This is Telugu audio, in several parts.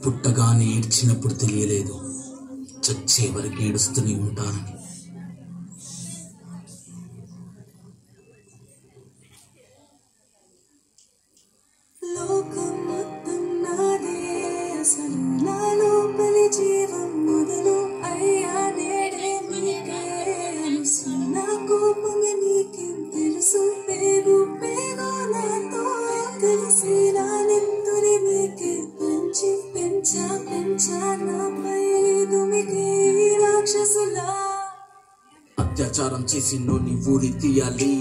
పుట్టగానే ఏడ్చినప్పుడు తెలియలేదు, చచ్చే వరకు ఏడుస్తూనే ఉంటానని. అత్యాచారం చేసి నోని ఊరి తీయాలి,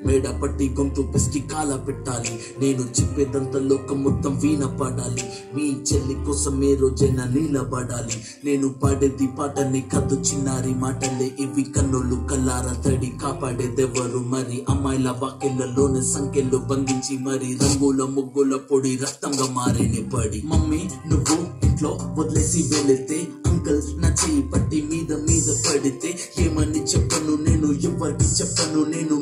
మేడ పట్టి గొంతు పిసికి కాల పెట్టాలి. నేను చెప్పేదంతా లోకం మొత్తం వీణ పడాలి, మీ చెల్లి కోసం ఏ రోజైనా నిలబడాలి. నేను పాడేది పాటని కద్దు చిన్నారి మాటలే ఇవి, కన్నులు కల్లార తడి కాపాడేదెవరు మరి? అమ్మాయిల వాక్యలలోనే సంఖ్యలు బంధించి మరి రంగుల ముగ్గుల పొడి రక్తంగా మారేనే పడి. మమ్మీ నువ్వు ఇంట్లో వదిలేసి వెళితే, అంకల్ నా చెయ్యి పట్టి మీద మీద పడితే ఏమని చెప్పను నేను, ఎవరికి చెప్పను నేను.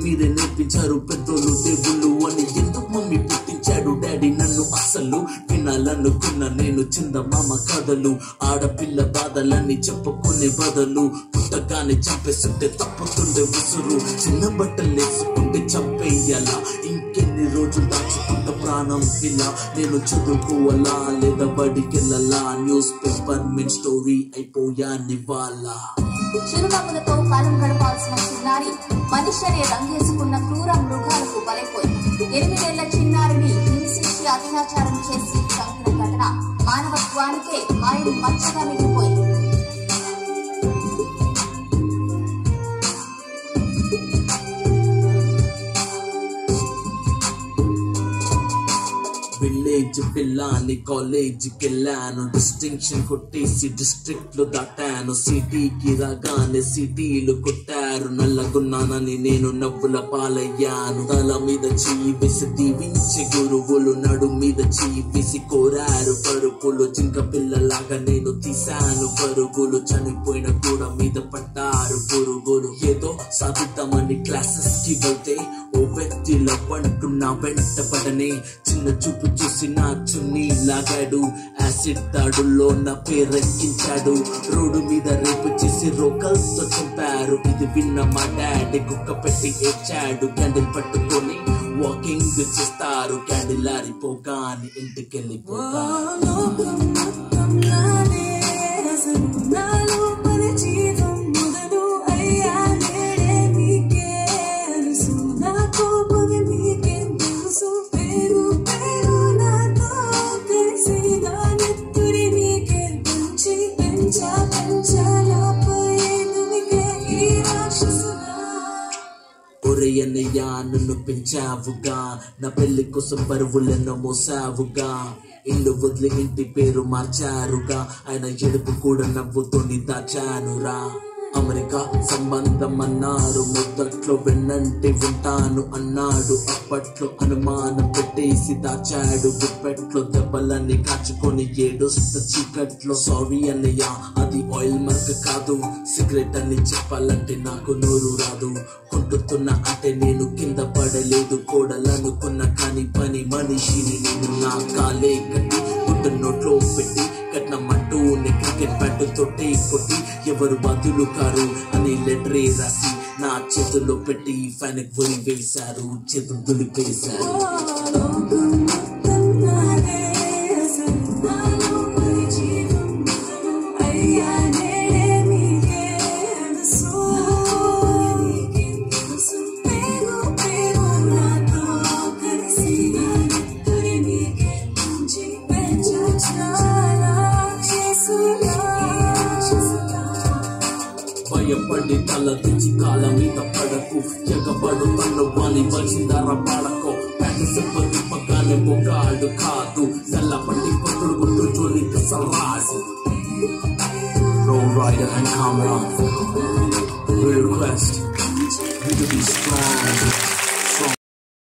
మీరే నేర్పించారు పెద్దోళ్ళు దేవుళ్ళు అని. ఎందుకు మమ్మీ పుట్టించాడు డాడీ నన్ను? అసలు వినాలనుకున్న నేను చందమామ కథలు, ఆడపిల్ల బాధలన్నీ చెప్పుకునే బదులు పుట్టగానే చంపేస్తుంటే తప్పుతుండే ఉసురు. చిన్న బట్టలు వేసుకుంటే చంపేయాలా, ఇంకెన్ని రోజులు దాచుకుంట ప్రాణం ఇలా? నేను చదువుకోవాలా లేదా బడికెళ్ళాలా? న్యూస్ పేపర్ మెయిన్ స్టోరీ అయిపోయాని వాళ్ళ. చిరునవ్వులతో కాలం గడపాల్సిన చిన్నారి మనిషినే రంగేసుకున్న క్రూర మృగాలకు బలైపోయింది. 8 ఏళ్ల చిన్నారిని హింసించి అత్యాచారం చేసి చంపిన ఘటన మానవత్వానికే మాయని మచ్చగా మిగిలిపోయింది. విలేజ్ పిల్లాని కాలేజీకి వెళ్ళాను, డిస్టింక్షన్ కొట్టేసి డిస్ట్రిక్ట్ లో దాటాను. సిటీకి రాగానే సిటీలు కొట్టారు, నల్లగున్నానని నేను నవ్వుల పాలయ్యాను. తల మీద చెయ్యి వేసి దీవించి గురువులు, నడు మీద చెయ్యి వేసి కోరారు పరుపులు. జింక పిల్లలాగా నేను తీశాను పరుగులు, చనిపోయిన గూడ మీద పడ్డారు పురుగులు. ఏదో సాధిద్దామని క్లాసెస్ కి వెళ్తే ఓ వ్యక్తిలో పంటున్నా వెంట పడనే. చిన్న చూపు చూసి నా చున్నీ లాగాడు, యాసిడ్ దాడుల్లో నా పేరెక్కించాడు. రోడ్డు మీద రేపు చేసి రోకల్తో చంపారు. ఇది విన్న మా డాడీ కుక్క పెట్టి ఏడ్చాడు. క్యాండిల్ పట్టుకొని వాకింగ్ చేస్తారు, క్యాండిల్ ఆరిపోగానే ఇంటికెళ్ళిపోతారు. ఒరేయన్నయ్యా నన్ను పెంచావుగా, నా పెళ్లి కోసం బరువులను మోసావుగా. ఇల్లు వదిలి ఇంటి పేరు మార్చారుగా, ఆయన ఎడుపు కూడా నవ్వుతోని దాచానురా. అమెరికా సంబంధం అన్నారు, మొదట్లో వెన్నంటే ఉంటాను అన్నాడు. అప్పట్లో అనుమానం పెట్టేసి దాచాడు, గుప్పెట్లో దెబ్బలన్నీ కాచుకొని ఏడుస్త చీకట్లో. సారీ అన్నయ్య అది ఆయిల్ మార్క్ కాదు, సిగరెట్ అని చెప్పాలంటే నాకు నోరు రాదు. కొంటుతున్నా అంటే నేను కింద పడలేదు, కోడలనుకున్న కానీ పని మనిషిని నేను. నా కాలే కట్టి గుడ్డ నోట్లో పెట్టి కట్నమంటూ క్రికెట్ బ్యాట్ తోటి కొట్టి ఎవరు బాధ్యులు కారు అని లెటరే రాసి నా చేతుల్లో పెట్టి ఫ్యాన్ గురి వేశారు, చేతులు దులిపేశారు. భయపడి తల తెచ్చి కాల మీద పడకు, ఎగబడు తన్ను వాని వచ్చిందర పడకో. ప్యాంటు సిబ్బతి పక్కనే బొగాడు కాదు, తెల్లపట్టి పట్టుడు గుట్టు జోలికి సరాజు. Roll Rider and Kamran, we request you to be strong.